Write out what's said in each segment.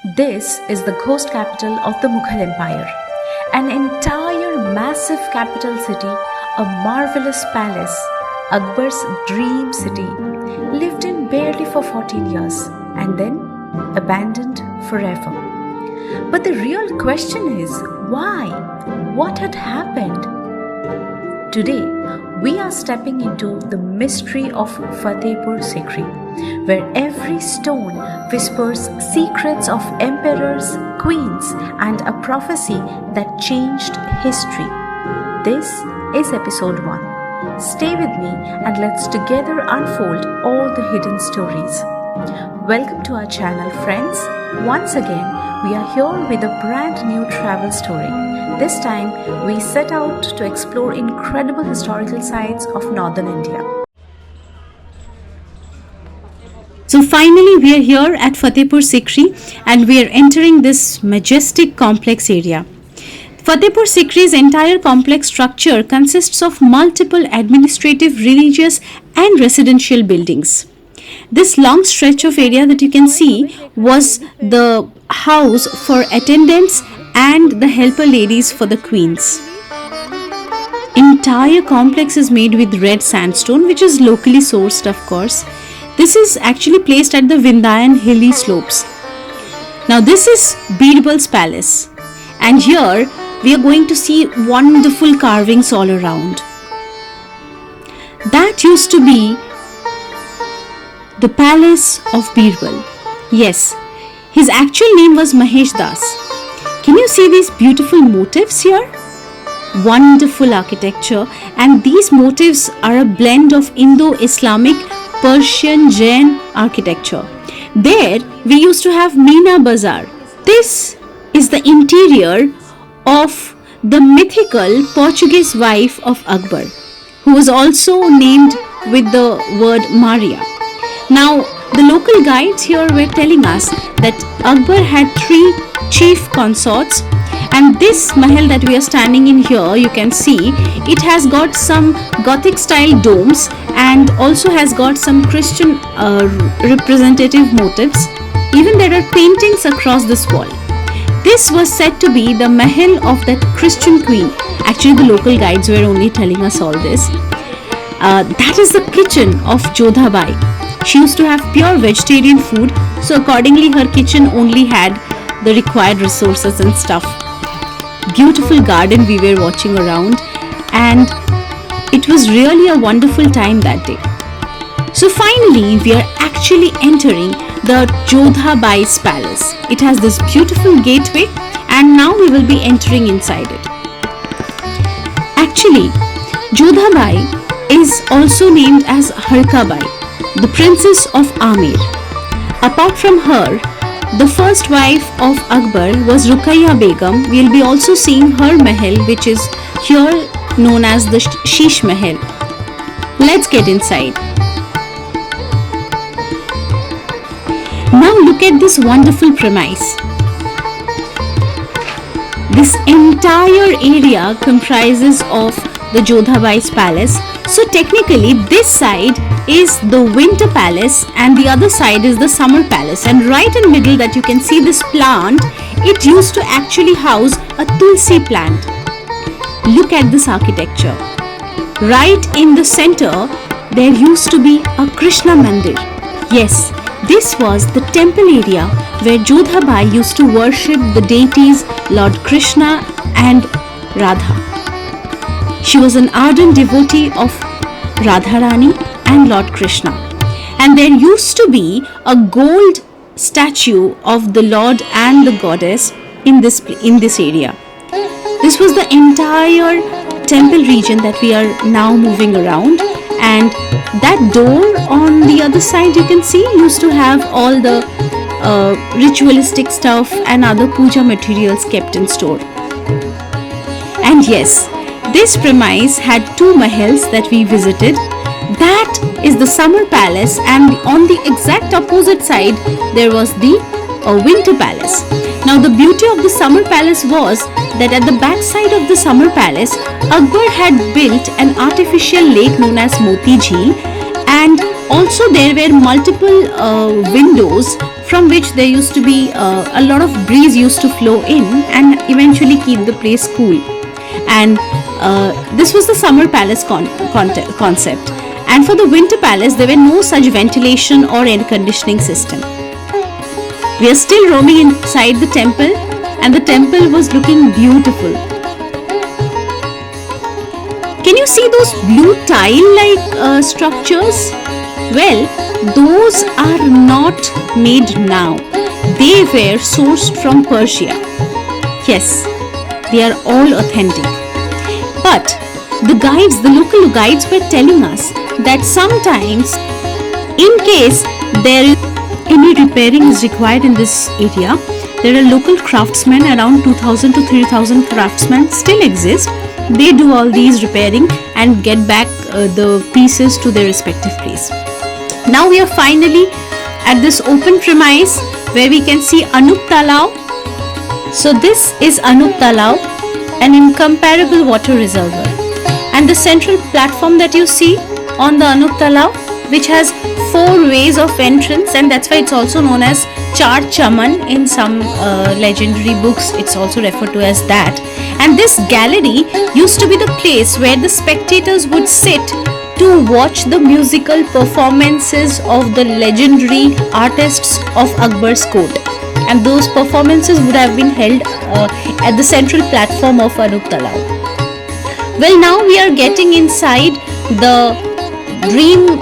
This is the ghost capital of the Mughal Empire. An entire massive capital city, a marvelous palace, Akbar's dream city, lived in barely for 14 years and then abandoned forever. But the real question is why? What had happened? Today, we are stepping into the mystery of Fatehpur Sikri, where every stone whispers secrets of emperors, queens, and a prophecy that changed history. This is episode 1. Stay with me and let's together unfold all the hidden stories. Welcome to our channel, friends. Once again, we are here with a brand new travel story. This time, we set out to explore incredible historical sites of northern India. So finally we are here at Fatehpur Sikri and we are entering this majestic complex area. Fatehpur Sikri's entire complex structure consists of multiple administrative, religious and residential buildings. This long stretch of area that you can see was the house for attendants and the helper ladies for the queens. Entire complex is made with red sandstone, which is locally sourced, of course. This is actually placed at the Vindhyan hilly slopes. Now this is Birbal's palace, and here we are going to see wonderful carvings all around. That used to be the palace of Birbal. Yes, his actual name was Mahesh Das. Can you see these beautiful motifs here? Wonderful architecture, and these motifs are a blend of Indo-Islamic, Persian, Jain architecture. There we used to have Meena Bazaar. This is the interior of the mythical Portuguese wife of Akbar, who was also named with the word Maria. Now, the local guides here were telling us that Akbar had 3 chief consorts, and this mahal that we are standing in here, you can see it has got some Gothic style domes and also has got some Christian representative motifs. Even there are paintings across this wall. This was said to be the mahal of that Christian queen. Actually, the local guides were only telling us all this. That is the kitchen of Jodha Bai. She used to have pure vegetarian food, so accordingly her kitchen only had the required resources and stuff. Beautiful garden we were watching around, and it was really a wonderful time that day. So finally we are actually entering the Jodha Bai's palace. It has this beautiful gateway, and now we will be entering inside it. Actually, Jodha Bai is also named as Harka Bai, the princess of Amir. Apart from her, the first wife of Akbar was Ruqayya Begum. We will be also seeing her mahal, which is here known as the Sheesh Mahal. Let's get inside. Now look at this wonderful premise. This entire area comprises of the Jodha Bai's palace. So technically this side is the winter palace and the other side is the summer palace, and right in middle that you can see this plant, it used to actually house a tulsi plant. Look at this architecture. Right in the center there used to be a Krishna Mandir. Yes, this was the temple area where Jodha Bai used to worship the deities Lord Krishna and Radha. She was an ardent devotee of Radharani and Lord Krishna, and there used to be a gold statue of the Lord and the goddess in this area. This was the entire temple region that we are now moving around, and that door on the other side you can see used to have all the ritualistic stuff and other puja materials kept in store. And yes, this premise had 2 mahals that we visited. That is the summer palace, and on the exact opposite side there was the winter palace. Now the beauty of the summer palace was that at the back side of the summer palace, Akbar had built an artificial lake known as Moti Jheel, and Also, there were multiple windows from which there used to be a lot of breeze used to flow in and eventually keep the place cool. And this was the summer palace concept. And for the winter palace, there were no such ventilation or air conditioning system. We are still roaming inside the temple, and the temple was looking beautiful. Can you see those blue tile-like structures? Well, those are not made now. They were sourced from Persia. Yes, they are all authentic. But the local guides were telling us that sometimes, in case there is any repairing is required in this area, there are local craftsmen, around 2000 to 3000 craftsmen still exist. They do all these repairing and get back the pieces to their respective place. Now we are finally at this open premise where we can see Anup Talao. So this is Anup Talao, an incomparable water reservoir. And the central platform that you see on the Anup Talao, which has 4 ways of entrance, and that's why it's also known as Char Chaman in some legendary books. It's also referred to as that. And this gallery used to be the place where the spectators would sit to watch the musical performances of the legendary artists of Akbar's court. And those performances would have been held at the central platform of Anup Talao. Well, now we are getting inside the dream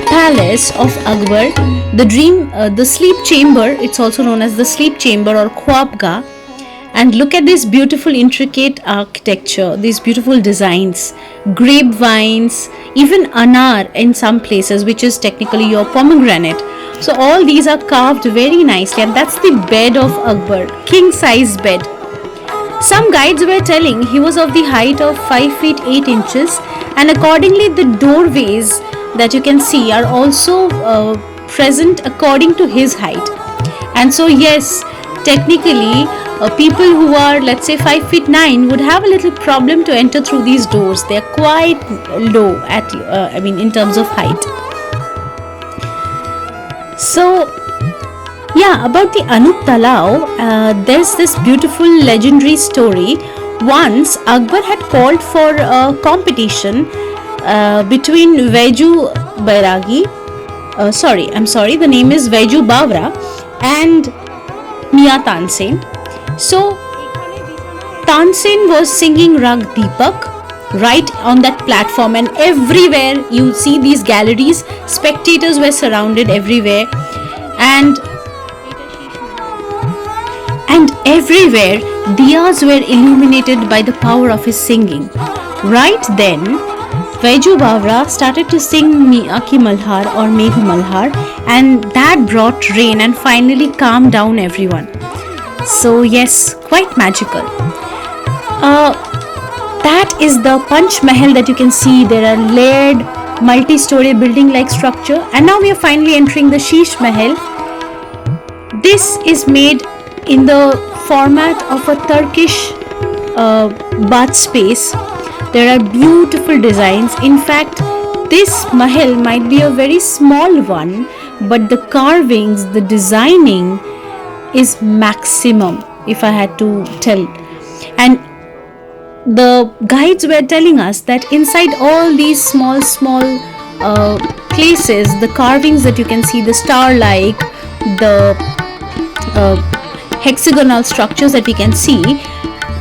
palace of Akbar, the sleep chamber. It's also known as the sleep chamber or Khwabgah. And look at this beautiful intricate architecture, these beautiful designs, grapevines, even anar in some places, which is technically your pomegranate. So all these are carved very nicely, and that's the bed of Akbar, king size bed. Some guides were telling he was of the height of 5 feet 8 inches, and accordingly the doorways that you can see are also present according to his height. And so yes, technically people who are, let's say, 5 feet 9 would have a little problem to enter through these doors. They are quite low in terms of height. So yeah, about the Anup Talao, there's this beautiful legendary story. Once Akbar had called for a competition between Veju Bairagi, the name is Veju Bavra, and Mia Tansen. So Tansen was singing Rag Deepak right on that platform, and everywhere you see these galleries, spectators were surrounded everywhere, and everywhere diyas were illuminated by the power of his singing. Right then, Veju Bavra started to sing Mia Ki Malhar or Megh Malhar, and that brought rain and finally calmed down everyone. So yes, quite magical. That is the Panch Mahal that you can see. There are layered multi-story building-like structure, and now we are finally entering the Sheesh Mahal. This is made in the format of a Turkish bath space. There are beautiful designs. In fact, this mahal might be a very small one, but the carvings, the designing is maximum, if I had to tell. And the guides were telling us that inside all these small places, the carvings that you can see, the star-like, the hexagonal structures that we can see,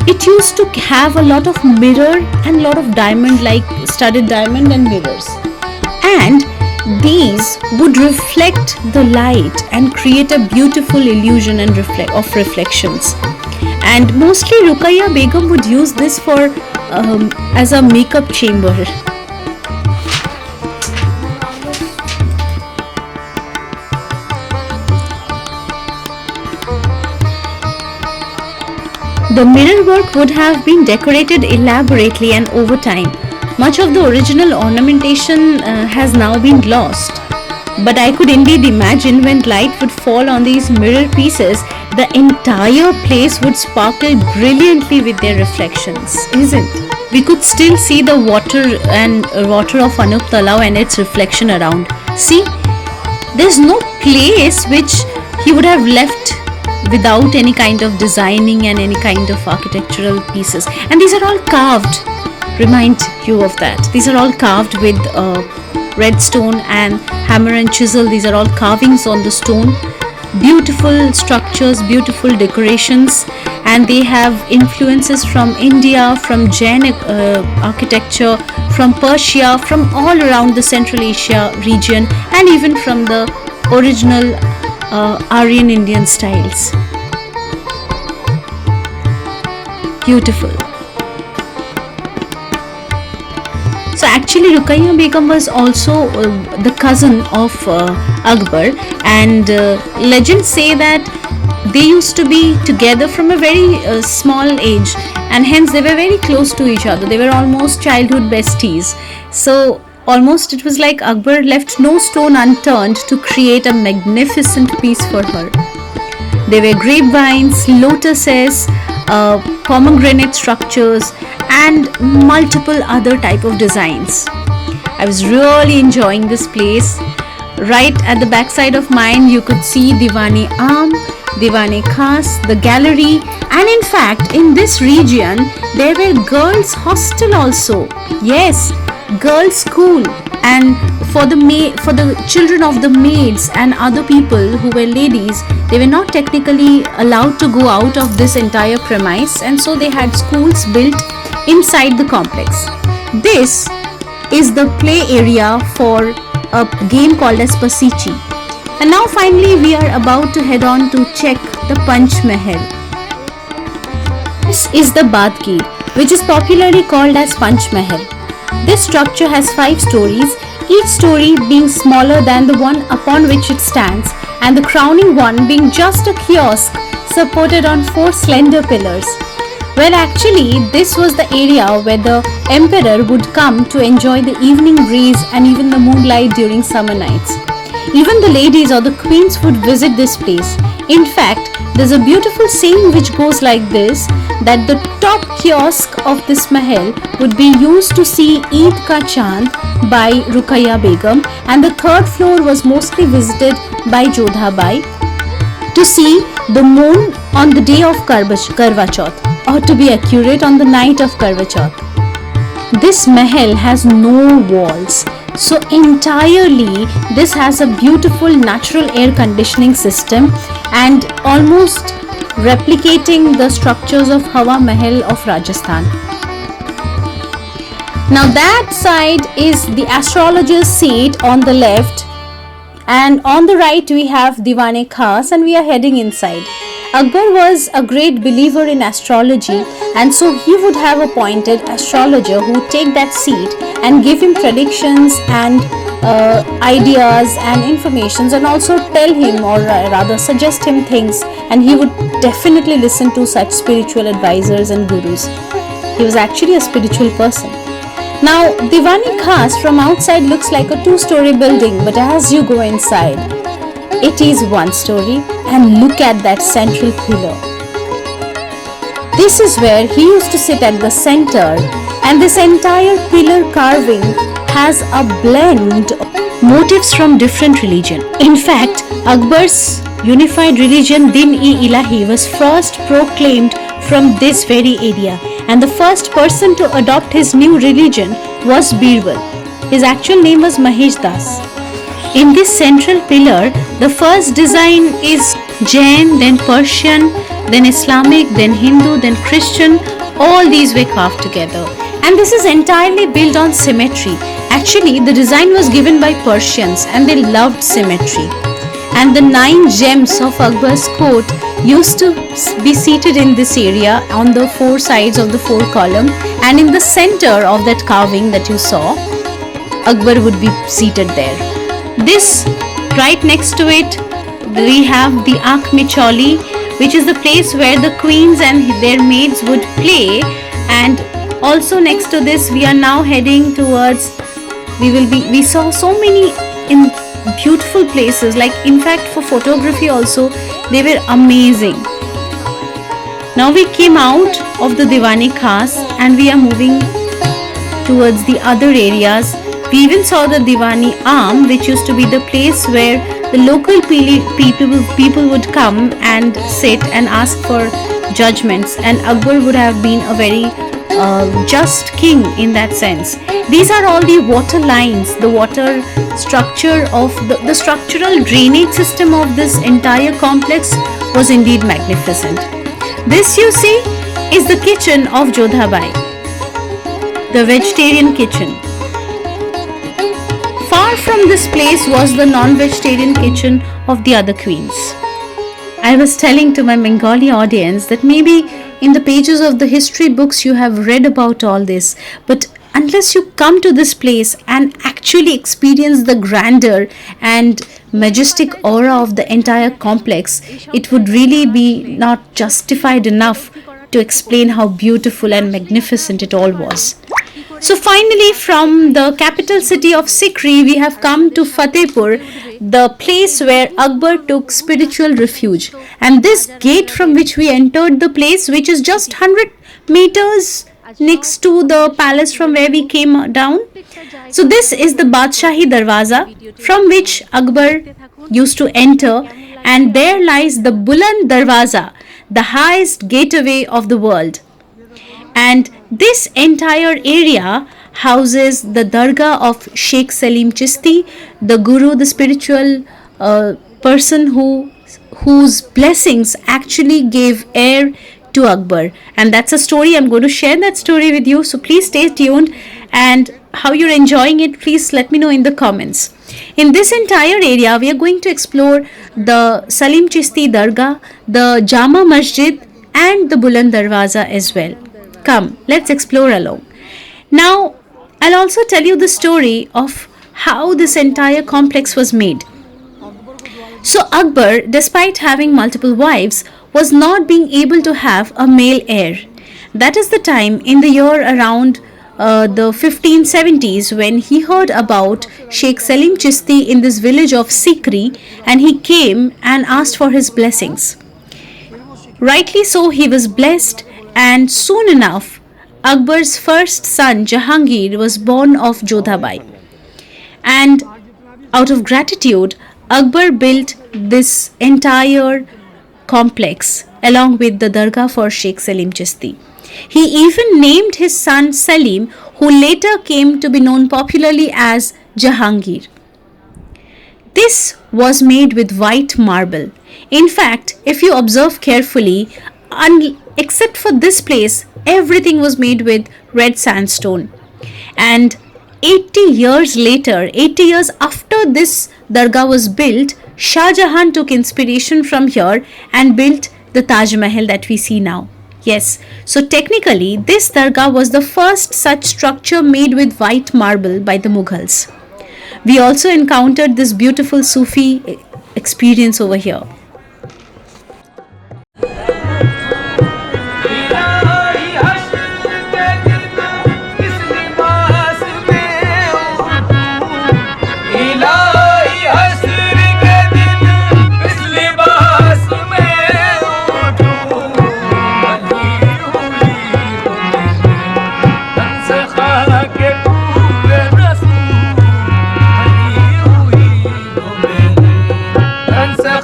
it used to have a lot of mirror and lot of diamond, like studded diamond and mirrors, and these would reflect the light and create a beautiful illusion and of reflections. And mostly Ruqayya Begum would use this for as a makeup chamber. The mirror work would have been decorated elaborately, and over time, much of the original ornamentation has now been lost. But I could indeed imagine when light would fall on these mirror pieces, the entire place would sparkle brilliantly with their reflections, isn't it? we could still see the water of Anup Talao and its reflection around. See, there's no place which he would have left without any kind of designing and any kind of architectural pieces. And these are all carved. Remind you of that. These are all carved with red stone and hammer and chisel. These are all carvings on the stone. Beautiful structures, beautiful decorations, and they have influences from India, from Jain architecture, from Persia, from all around the Central Asia region, and even from the original Aryan Indian styles. Beautiful. So actually Ruqayya Begum was also the cousin of Akbar, and legends say that they used to be together from a very small age, and hence they were very close to each other. They were almost childhood besties. So almost it was like Akbar left no stone unturned to create a magnificent piece for her. There were grapevines, lotuses, pomegranate structures, and multiple other type of designs. I was really enjoying this place. Right at the backside of mine you could see Diwan-i-Aam, Diwan-i-Khas, the gallery, and in fact in this region there were girls' hostel also. Yes, girls' school, and for the children of the maids and other people who were ladies, they were not technically allowed to go out of this entire premise, and so they had schools built inside the complex. This is the play area for a game called as Pasichi. And now finally we are about to head on to check the Panch Mahal. This is the Bath Gate, which is popularly called as Panch Mahal. This structure has 5 stories, each story being smaller than the one upon which it stands, and the crowning one being just a kiosk supported on 4 slender pillars. Well, actually, this was the area where the emperor would come to enjoy the evening breeze and even the moonlight during summer nights. Even the ladies or the queens would visit this place. In fact, there's a beautiful saying which goes like this, that the top kiosk of this mahal would be used to see Eid Ka Chand by Ruqayya Begum, and the 3rd floor was mostly visited by Jodha Bai to see the moon on the day of Karwa Chauth, or to be accurate, on the night of Karwa Chauth. This mahal has no walls, so entirely this has a beautiful natural air conditioning system and almost replicating the structures of Hawa Mahal of Rajasthan. Now that side is the astrologer's seat on the left, and on the right we have Diwan-i-Khas, and we are heading inside. Akbar was a great believer in astrology, and so he would have appointed astrologer who would take that seat and give him predictions and ideas and informations, and also tell him, or rather suggest him things, and he would definitely listen to such spiritual advisors and gurus. He was actually a spiritual person. Now, Diwan-i-Khas from outside looks like a 2-story building, but as you go inside, it is 1 story, and look at that central pillar. This is where he used to sit at the center, and this entire pillar carving has a blend of motifs from different religion. In fact, Akbar's unified religion Din-i-Ilahi was first proclaimed from this very area, and the first person to adopt his new religion was Birbal. His actual name was Mahesh Das. In this central pillar, the first design is Jain, then Persian, then Islamic, then Hindu, then Christian. All these were carved together. And this is entirely built on symmetry. Actually, the design was given by Persians, and they loved symmetry. And the 9 gems of Akbar's court used to be seated in this area on the 4 sides of the 4 column, and in the center of that carving that you saw, Akbar would be seated there. This, right next to it, we have the Aankh Micholi, which is the place where the queens and their maids would play, and also next to this we are now heading towards, we saw so many in beautiful places, like in fact for photography also they were amazing. Now we came out of the Diwan-i-Khas and we are moving towards the other areas. We even saw the Diwan-i-Aam, which used to be the place where the local people would come and sit and ask for judgments, and Akbar would have been a very just king in that sense. These are all the water lines, the water structure of the structural drainage system of this entire complex was indeed magnificent. This, you see, is the kitchen of Jodha Bai, the vegetarian kitchen. Far from this place was the non-vegetarian kitchen of the other queens. I was telling to my Bengali audience that maybe in the pages of the history books you have read about all this, but unless you come to this place and actually experience the grandeur and majestic aura of the entire complex, it would really be not justified enough to explain how beautiful and magnificent it all was. So finally, from the capital city of Sikri, we have come to Fatehpur, the place where Akbar took spiritual refuge. And this gate from which we entered the place, which is just 100 meters next to the palace from where we came down. So this is the Badshahi Darwaza from which Akbar used to enter, and there lies the Buland Darwaza, the highest gateway of the world. And this entire area houses the Dargah of Sheikh Salim Chishti, the Guru, the spiritual person whose blessings actually gave air to Akbar. And that's a story. I'm going to share that story with you. So please stay tuned, and how you're enjoying it, please let me know in the comments. In this entire area, we are going to explore the Salim Chishti Dargah, the Jama Masjid, and the Buland Darwaza as well. Come, let's explore along. Now, I'll also tell you the story of how this entire complex was made. So, Akbar, despite having multiple wives, was not being able to have a male heir. That is the time in the year around the 1570s when he heard about Sheikh Salim Chishti in this village of Sikri, and he came and asked for his blessings. Rightly so, he was blessed, and soon enough, Akbar's first son Jahangir was born of Jodha Bai. And out of gratitude, Akbar built this entire complex along with the Dargah for Sheikh Salim Chishti. He even named his son Salim, who later came to be known popularly as Jahangir. This was made with white marble. In fact, if you observe carefully, except for this place, everything was made with red sandstone. And 80 years later, 80 years after this Dargah was built, Shah Jahan took inspiration from here and built the Taj Mahal that we see now. Yes, so technically this Dargah was the first such structure made with white marble by the Mughals. We also encountered this beautiful Sufi experience over here.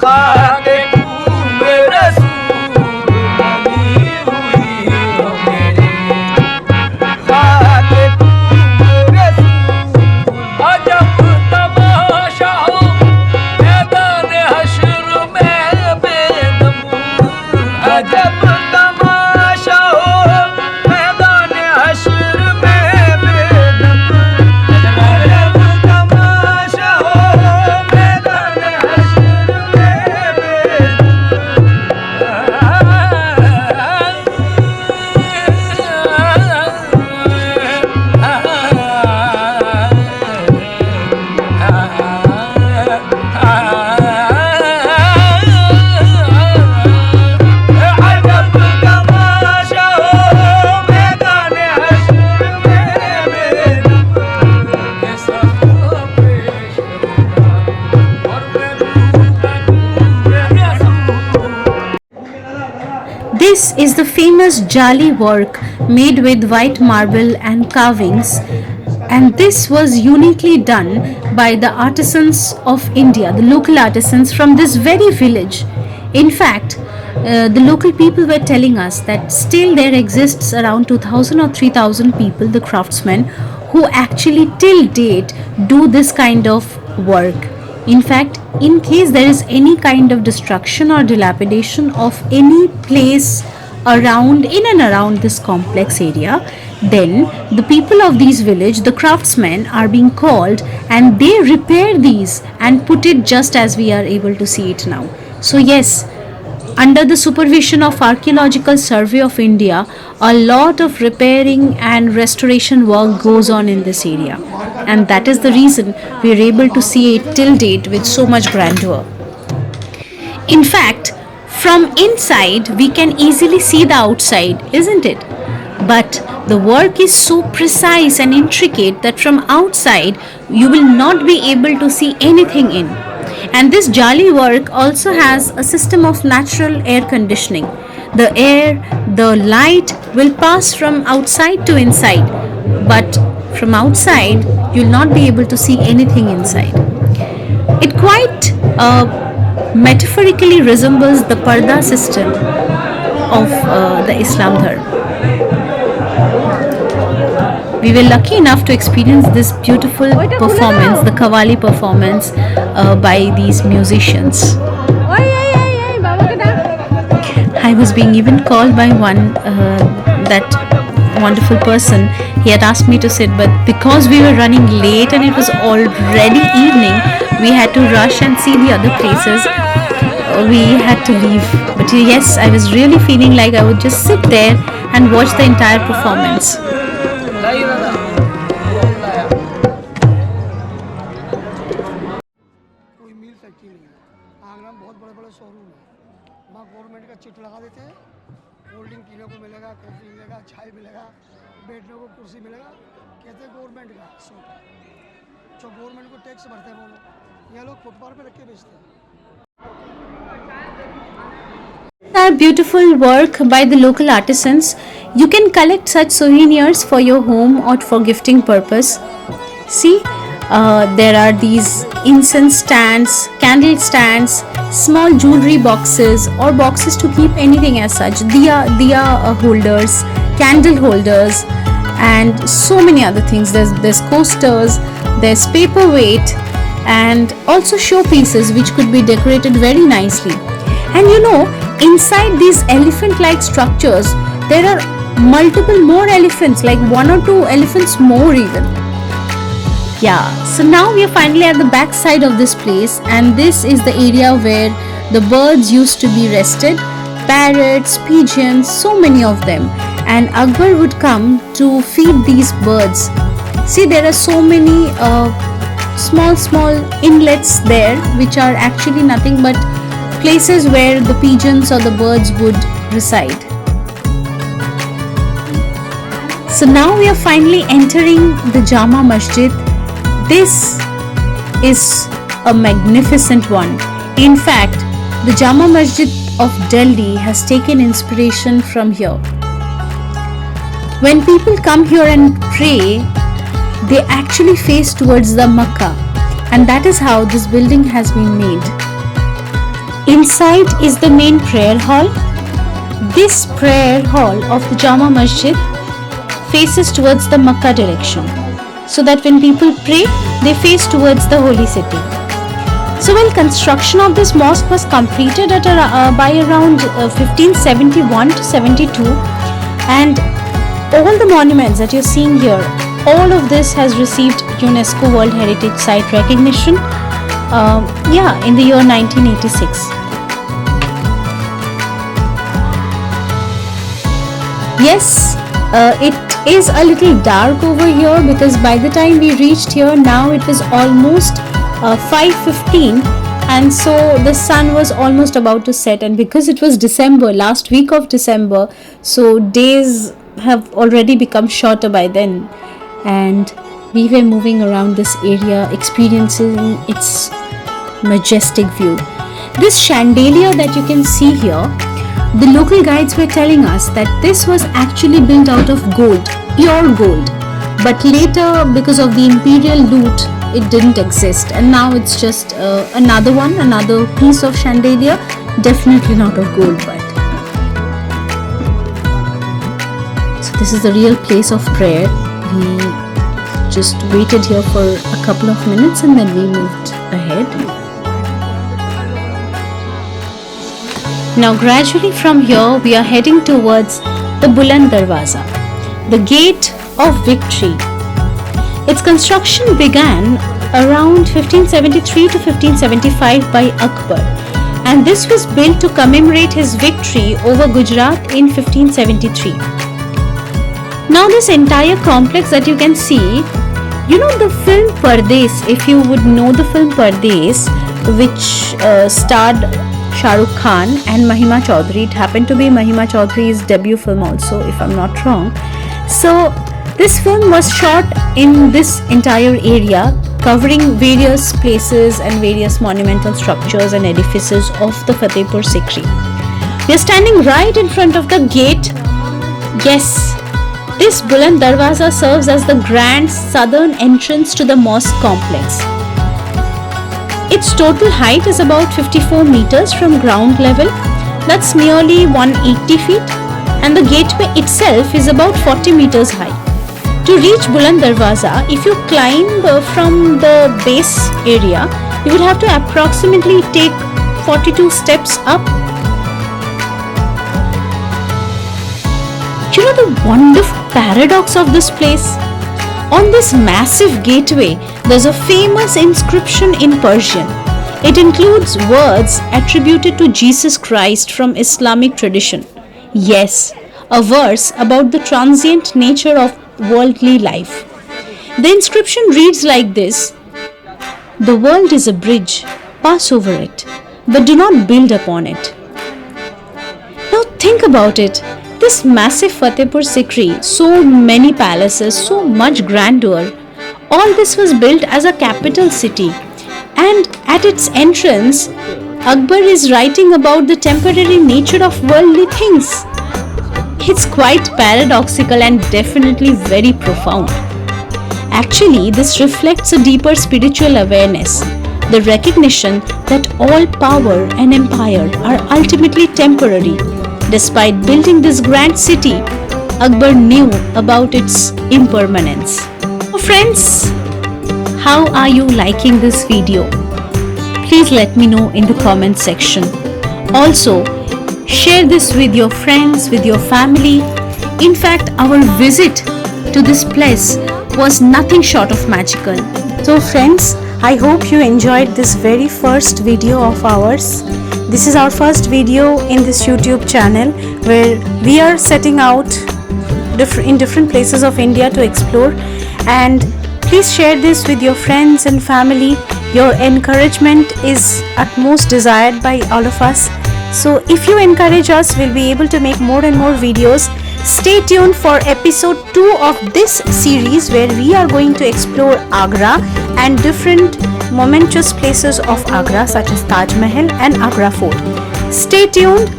Khaki This is the famous Jali work made with white marble and carvings, and this was uniquely done by the artisans of India, the local artisans from this very village. In fact, the local people were telling us that still there exists around 2000 or 3000 people, the craftsmen, who actually till date do this kind of work. In fact, in case there is any kind of destruction or dilapidation of any place around, in and around this complex area, then the people of these village, the craftsmen, are being called and they repair these and put it just as we are able to see it now. So yes, under the supervision of Archaeological Survey of India, a lot of repairing and restoration work goes on in this area, and that is the reason we are able to see it till date with so much grandeur. In fact, from inside we can easily see the outside, isn't it? But the work is so precise and intricate that from outside you will not be able to see anything in. And this Jali work also has a system of natural air conditioning. The air, the light will pass from outside to inside, but from outside you'll not be able to see anything inside. It quite metaphorically resembles the parda system of the Islam Dharma. We were lucky enough to experience this beautiful performance, the Qawwali performance by these musicians. I was being even called by that wonderful person. He had asked me to sit, but because we were running late and it was already evening, we had to rush and see the other places. We had to leave. But yes, I was really feeling like I would just sit there and watch the entire performance. कोई मिल factory नहीं है। आगरा में बहुत बड़े बड़े showroom है, वहाँ government का चिट लगा देते हैं, कोल्ड ड्रिंक पीने को मिलेगा, कॉफ़ी मिलेगा, चाय मिलेगा, बैठने को कुर्सी मिलेगा, कहते हैं गवर्नमेंट का शॉप है, जो गवर्नमेंट को टैक्स भरते हैं वो लोग, ये लोग फुटपाथ पे रख के बेचते हैं। Beautiful work by the local artisans. You can collect such souvenirs for your home or for gifting purpose. See, there are these incense stands, candle stands, small jewelry boxes or boxes to keep anything as such, diya holders, candle holders, and so many other things. There's coasters, there's paperweight, and also showpieces which could be decorated very nicely. And you know, inside these elephant-like structures, there are multiple more elephants, like 1 or 2 elephants more even. Yeah, so now we are finally at the back side of this place, and this is the area where the birds used to be rested. Parrots, pigeons, so many of them. And Akbar would come to feed these birds. See, there are so many small inlets there, which are actually nothing but places where the pigeons or the birds would reside. So now we are finally entering the Jama Masjid. This is a magnificent one. In fact, the Jama Masjid of Delhi has taken inspiration from here. When people come here and pray, they actually face towards the Makkah, and that is how this building has been made. Inside is the main prayer hall. This prayer hall of the Jama Masjid faces towards the Makkah direction, so that when people pray, they face towards the holy city. So while construction of this mosque was completed at by around 1571 to 72, and all the monuments that you're seeing here, all of this has received UNESCO World Heritage Site recognition in the year 1986. Yes, it is a little dark over here, because by the time we reached here, now it was almost 5:15, and so the sun was almost about to set. And because it was December, last week of December, so days have already become shorter by then, and we were moving around this area, experiencing its majestic view. This chandelier that you can see here The local guides were telling us that this was actually built out of gold, pure gold. But later, because of the imperial loot, it didn't exist, and now it's just another piece of chandelier, definitely not of gold, but. So this is the real place of prayer. We just waited here for a couple of minutes and then we moved ahead. Now gradually from here we are heading towards the Buland Darwaza, the gate of victory. Its construction began around 1573 to 1575 by Akbar, and this was built to commemorate his victory over Gujarat in 1573. Now this entire complex that you can see, you know the film Pardes, if you would know the film Pardes, which starred Shah Rukh Khan and Mahima Chaudhary. It happened to be Mahima Chaudhary's debut film also, if I'm not wrong. So this film was shot in this entire area, covering various places and various monumental structures and edifices of the Fatehpur Sikri. We are standing right in front of the gate. Yes, this Buland Darwaza serves as the grand southern entrance to the mosque complex. Its total height is about 54 meters from ground level. That's nearly 180 feet, and the gateway itself is about 40 meters high. To reach Buland Darwaza, if you climb from the base area, you would have to approximately take 42 steps up. You know the wonderful paradox of this place? On this massive gateway, there's a famous inscription in Persian. It includes words attributed to Jesus Christ from Islamic tradition. Yes, a verse about the transient nature of worldly life. The inscription reads like this: "The world is a bridge, pass over it, but do not build upon it." Now think about it. This massive Fatehpur Sikri, so many palaces, so much grandeur, all this was built as a capital city, and at its entrance, Akbar is writing about the temporary nature of worldly things. It's quite paradoxical and definitely very profound. Actually, this reflects a deeper spiritual awareness, the recognition that all power and empire are ultimately temporary. Despite building this grand city, Akbar knew about its impermanence. So friends, how are you liking this video? Please let me know in the comment section. Also, share this with your friends, with your family. In fact, our visit to this place was nothing short of magical. So friends, I hope you enjoyed this very first video of ours. This is our first video in this YouTube channel where we are setting out in different places of India to explore, and please share this with your friends and family. Your encouragement is utmost desired by all of us. So if you encourage us, we'll be able to make more and more videos. Stay tuned for episode 2 of this series where we are going to explore Agra and different momentous places of Agra such as Taj Mahal and Agra Fort. Stay tuned.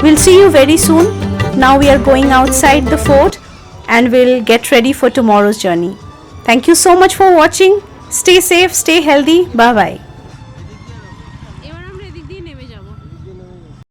We'll see you very soon. Now we are going outside the fort and we'll get ready for tomorrow's journey. Thank you so much for watching. Stay safe, stay healthy. Bye bye.